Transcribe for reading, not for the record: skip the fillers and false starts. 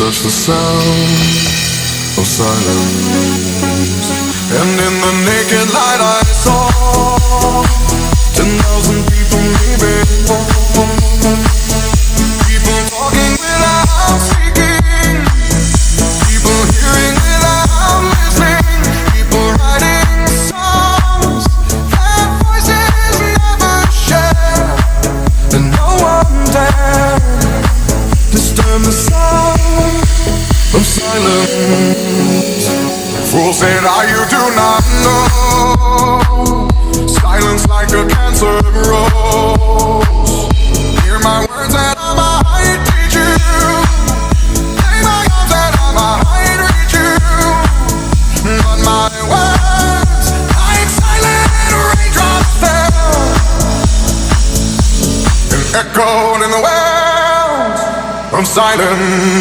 touch the sound of silence. And in the naked light I saw 10,000 people leaving. People talking without speaking. People hearing without listening. People writing songs that voices never share. And no one dared disturb the sound of silence. Fool said, you do not know. Silence like a cancer grows. Hear my words that I might teach you. Play my arms that I might reach you. But my words, like silent raindrops, fell and echoed in the wells of silence.